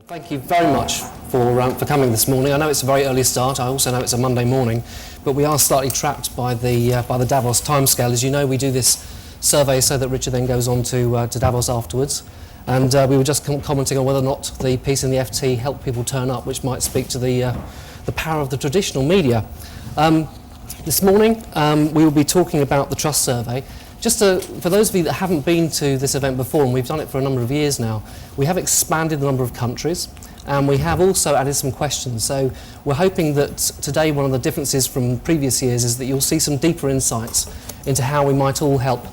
Thank you very much for coming this morning. I know it's a very early start. I also know it's a Monday morning, but we are slightly trapped by the Davos timescale. As you know, we do this survey so that Richard then goes on to Davos afterwards. And we were just commenting on whether or not the piece in the FT helped people turn up, which might speak to the power of the traditional media. This morning, we will be talking about the Trust Survey. Just for those of you that haven't been to this event before, and we've done it for a number of years now, we have expanded the number of countries, and we have also added some questions. So we're hoping that today one of the differences from previous years is that you'll see some deeper insights into how we might all help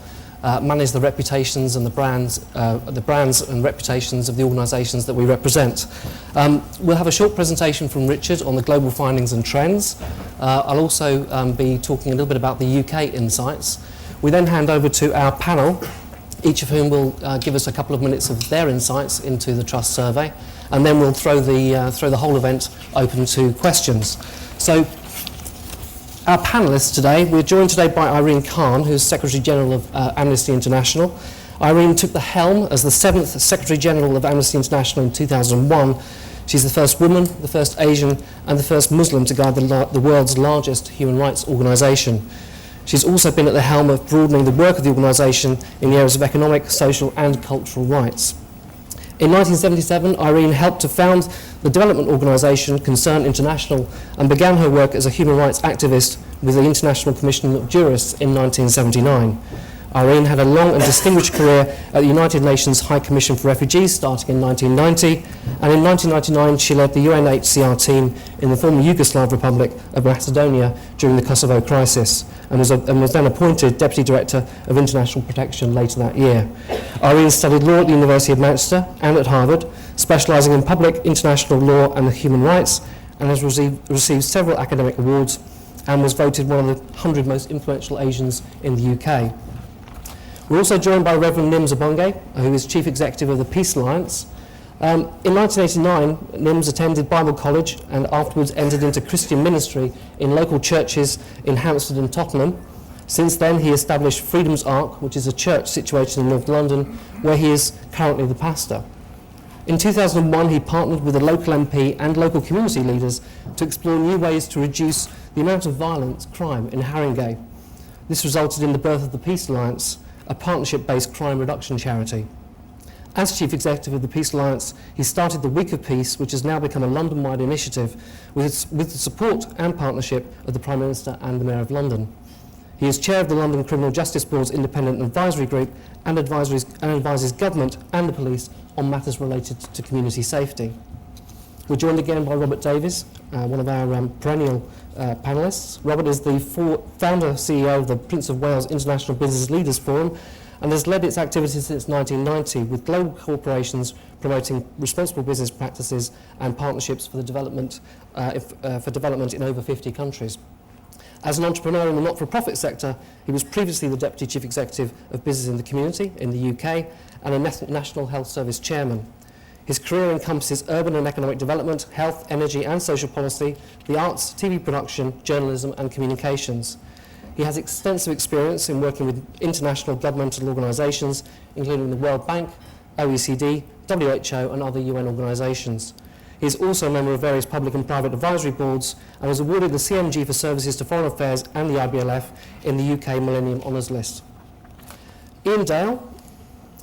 manage the reputations and the brands and reputations of the organisations that we represent. We'll have a short presentation from Richard on the global findings and trends. I'll also be talking a little bit about the UK insights. We then hand over to our panel, each of whom will give us a couple of minutes of their insights into the Trust Survey, and then we'll throw the whole event open to questions. So, our panellists today, we're joined today by Irene Khan, who's Secretary General of Amnesty International. Irene took the helm as the 7th Secretary General of Amnesty International in 2001. She's the first woman, the first Asian, and the first Muslim to guide the world's largest human rights organisation. She's also been at the helm of broadening the work of the organisation in the areas of economic, social and cultural rights. In 1977, Irene helped to found the development organisation Concern International and began her work as a human rights activist with the International Commission of Jurists in 1979. Irene had a long and distinguished career at the United Nations High Commission for Refugees starting in 1990, and in 1999 she led the UNHCR team in the former Yugoslav Republic of Macedonia during the Kosovo crisis, and was then appointed Deputy Director of International Protection later that year. Irene studied law at the University of Manchester and at Harvard, specialising in public international law and human rights, and has received several academic awards and was voted one of the 100 most influential Asians in the UK. We're also joined by Reverend Nims Abonge, who is Chief Executive of the Peace Alliance. In 1989, Nims attended Bible College and afterwards entered into Christian ministry in local churches in Hampstead and Tottenham. Since then, he established Freedom's Ark, which is a church situated in North London, where he is currently the pastor. In 2001, he partnered with a local MP and local community leaders to explore new ways to reduce the amount of violent crime in Haringey. This resulted in the birth of the Peace Alliance, a partnership-based crime reduction charity. As Chief Executive of the Peace Alliance, he started the Week of Peace, which has now become a London-wide initiative with the support and partnership of the Prime Minister and the Mayor of London. He is Chair of the London Criminal Justice Board's Independent Advisory Group and advises government and the police on matters related to community safety. We're joined again by Robert Davies, one of our perennial panellists. Robert is the founder CEO of the Prince of Wales International Business Leaders Forum and has led its activities since 1990 with global corporations promoting responsible business practices and partnerships for the development in over 50 countries. As an entrepreneur in the not-for-profit sector, he was previously the Deputy Chief Executive of Business in the Community in the UK and a National Health Service Chairman. His career encompasses urban and economic development, health, energy and social policy, the arts, TV production, journalism and communications. He has extensive experience in working with international governmental organisations, including the World Bank, OECD, WHO and other UN organisations. He is also a member of various public and private advisory boards and was awarded the CMG for Services to Foreign Affairs and the IBLF in the UK Millennium Honours List. Ian Dale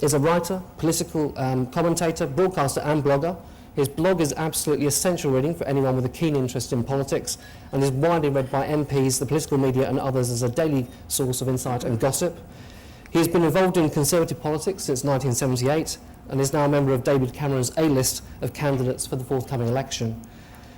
is a writer, political commentator, broadcaster and blogger. His blog is absolutely essential reading for anyone with a keen interest in politics and is widely read by MPs, the political media and others as a daily source of insight and gossip. He has been involved in Conservative politics since 1978 and is now a member of David Cameron's A-list of candidates for the forthcoming election.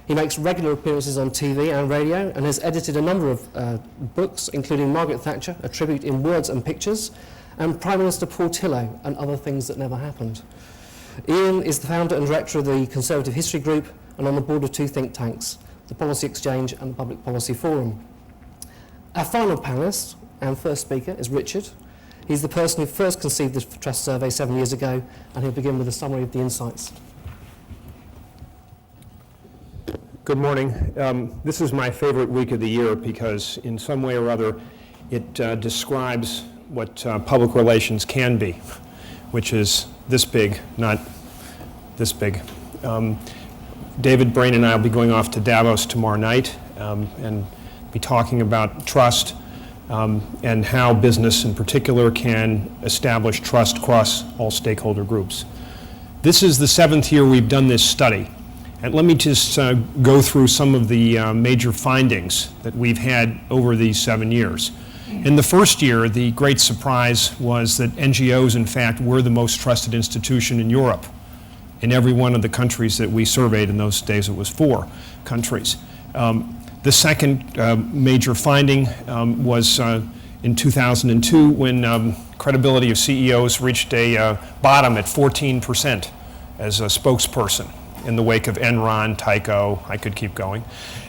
He makes regular appearances on TV and radio and has edited a number of books, including Margaret Thatcher, A Tribute in Words and Pictures, and Prime Minister Portillo and Other Things That Never Happened. Ian is the founder and director of the Conservative History Group and on the board of two think tanks, the Policy Exchange and the Public Policy Forum. Our final panellist and first speaker is Richard. He's the person who first conceived the Trust Survey 7 years ago, and he'll begin with a summary of the insights. Good morning. This is my favorite week of the year because in some way or other it describes what public relations can be, which is this big, not this big. David, Brain, and I will be going off to Davos tomorrow night and be talking about trust and how business in particular can establish trust across all stakeholder groups. This is the 7th year we've done this study. And let me just go through some of the major findings that we've had over these 7 years. In the first year, the great surprise was that NGOs, in fact, were the most trusted institution in Europe. In every one of the countries that we surveyed, in those days it was 4 countries. The second major finding was in 2002 when credibility of CEOs reached a bottom at 14% as a spokesperson in the wake of Enron, Tyco, I could keep going.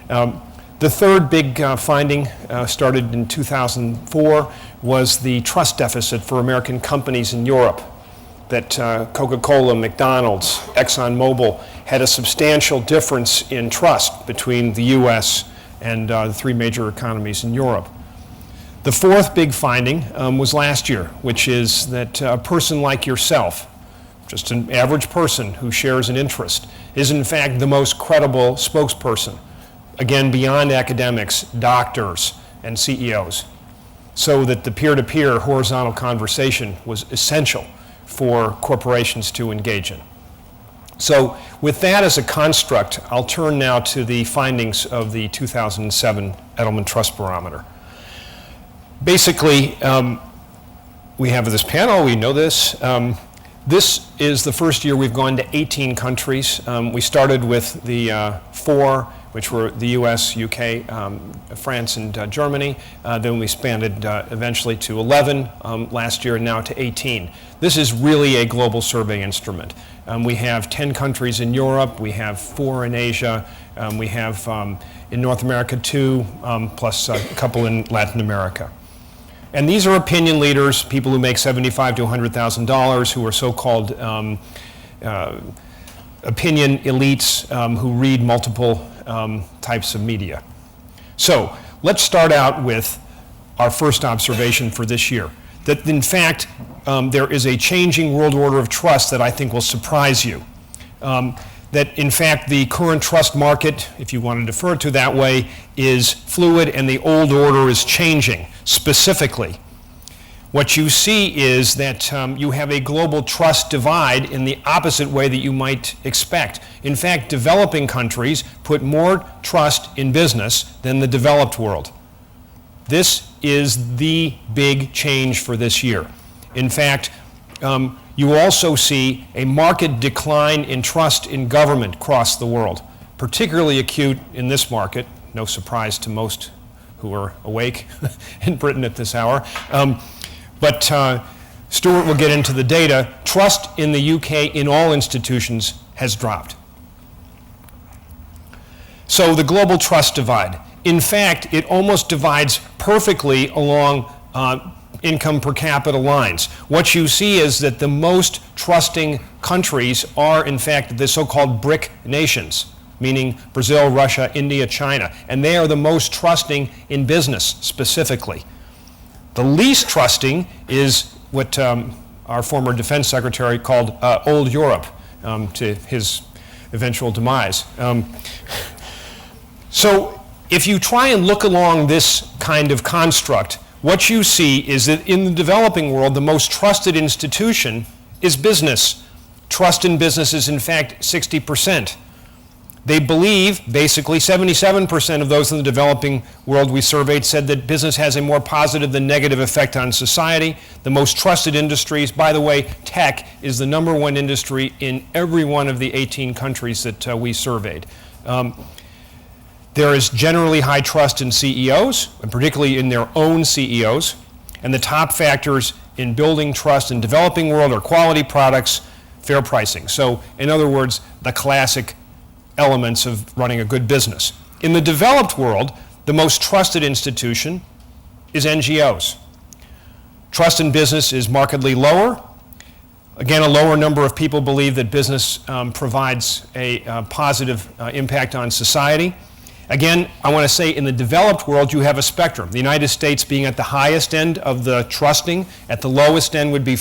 The third big finding started in 2004 was the trust deficit for American companies in Europe, that Coca-Cola, McDonald's, ExxonMobil had a substantial difference in trust between the US and the 3 major economies in Europe. The fourth big finding was last year, which is that a person like yourself, just an average person who shares an interest, is in fact the most credible spokesperson, again beyond academics, doctors, and CEOs, so that the peer-to-peer horizontal conversation was essential for corporations to engage in. So with that as a construct, I'll turn now to the findings of the 2007 Edelman Trust Barometer. Basically, we have this panel, we know this. This is the first year we've gone to 18 countries. We started with the 4, which were the US, UK, France, and Germany. Then we expanded eventually to 11 last year, and now to 18. This is really a global survey instrument. We have 10 countries in Europe, we have 4 in Asia, we have in North America 2, plus a couple in Latin America. And these are opinion leaders, people who make $75,000 to $100,000, who are so-called opinion elites who read multiple types of media. So let's start out with our first observation for this year, that in fact there is a changing world order of trust that I think will surprise you. That in fact the current trust market, if you want to defer to that way, is fluid and the old order is changing. Specifically, what you see is that you have a global trust divide in the opposite way that you might expect. In fact, developing countries put more trust in business than the developed world. This is the big change for this year. In fact, you also see a marked decline in trust in government across the world, particularly acute in this market, no surprise to most who are awake in Britain at this hour. But Stuart will get into the data. Trust in the UK in all institutions has dropped. So the global trust divide. In fact, it almost divides perfectly along income per capita lines. What you see is that the most trusting countries are, in fact, the so-called BRIC nations, meaning Brazil, Russia, India, China, and they are the most trusting in business specifically. The least trusting is what our former defense secretary called old Europe, to his eventual demise. So if you try and look along this kind of construct, what you see is that in the developing world, the most trusted institution is business. Trust in business is in fact 60%. They believe, basically 77% of those in the developing world we surveyed said that business has a more positive than negative effect on society. The most trusted industries, by the way, tech is the #1 industry in every one of the 18 countries that we surveyed. There is generally high trust in CEOs, and particularly in their own CEOs. And the top factors in building trust in developing world are quality products, fair pricing. So, in other words, the classic elements of running a good business. In the developed world, the most trusted institution is NGOs. Trust in business is markedly lower. Again, a lower number of people believe that business provides a positive impact on society. Again, I want to say in the developed world you have a spectrum. The United States being at the highest end of the trusting, at the lowest end would be